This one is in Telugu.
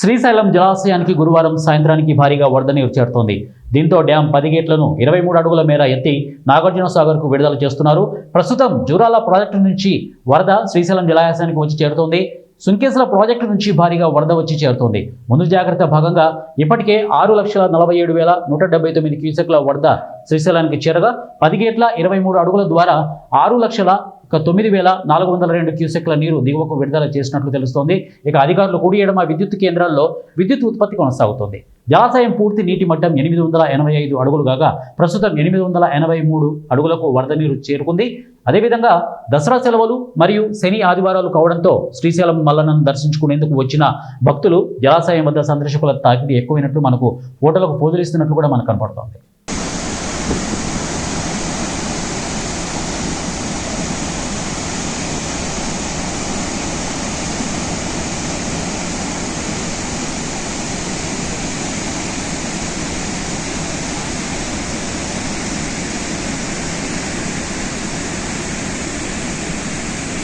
శ్రీశైలం జలాశయానికి గురువారం సాయంత్రానికి భారీగా వరద నీరు చేరుతోంది. దీంతో డ్యాం 10 గేట్లను 23 అడుగుల మేర ఎత్తి నాగార్జున సాగర్కు విడుదల చేస్తున్నారు. ప్రస్తుతం జూరాల ప్రాజెక్టు నుంచి వరద శ్రీశైలం జలాశయానికి వచ్చి చేరుతోంది. సుంకేశ్ల ప్రాజెక్టు నుంచి భారీగా వరద వచ్చి చేరుతోంది. ముందు జాగ్రత్త భాగంగా ఇప్పటికే 6,47,179 క్యూసెక్ల వరద శ్రీశైలానికి చేరగా 10 గేట్ల 23 అడుగుల ద్వారా 6,09,402 క్యూసెక్ల నీరు దిగువకు విడుదల చేసినట్లు తెలుస్తోంది. ఇక అధికారులు కుడి ఎడమ విద్యుత్ కేంద్రాల్లో విద్యుత్ ఉత్పత్తి కొనసాగుతోంది. జలాశయం పూర్తి నీటి మట్టం 885 అడుగులు కాగా ప్రస్తుతం 883 అడుగులకు వరద నీరు చేరుకుంది. అదేవిధంగా దసరా సెలవులు మరియు శని ఆదివారాలు కావడంతో శ్రీశైలం మల్లన్నను దర్శించుకునేందుకు వచ్చిన భక్తులు జలాశయం వద్ద సందర్శకుల తాకిడి ఎక్కువైనట్లు మనకు ఫోటోలకు పోజులిస్తున్నట్లు కూడా మనకు కనపడుతోంది.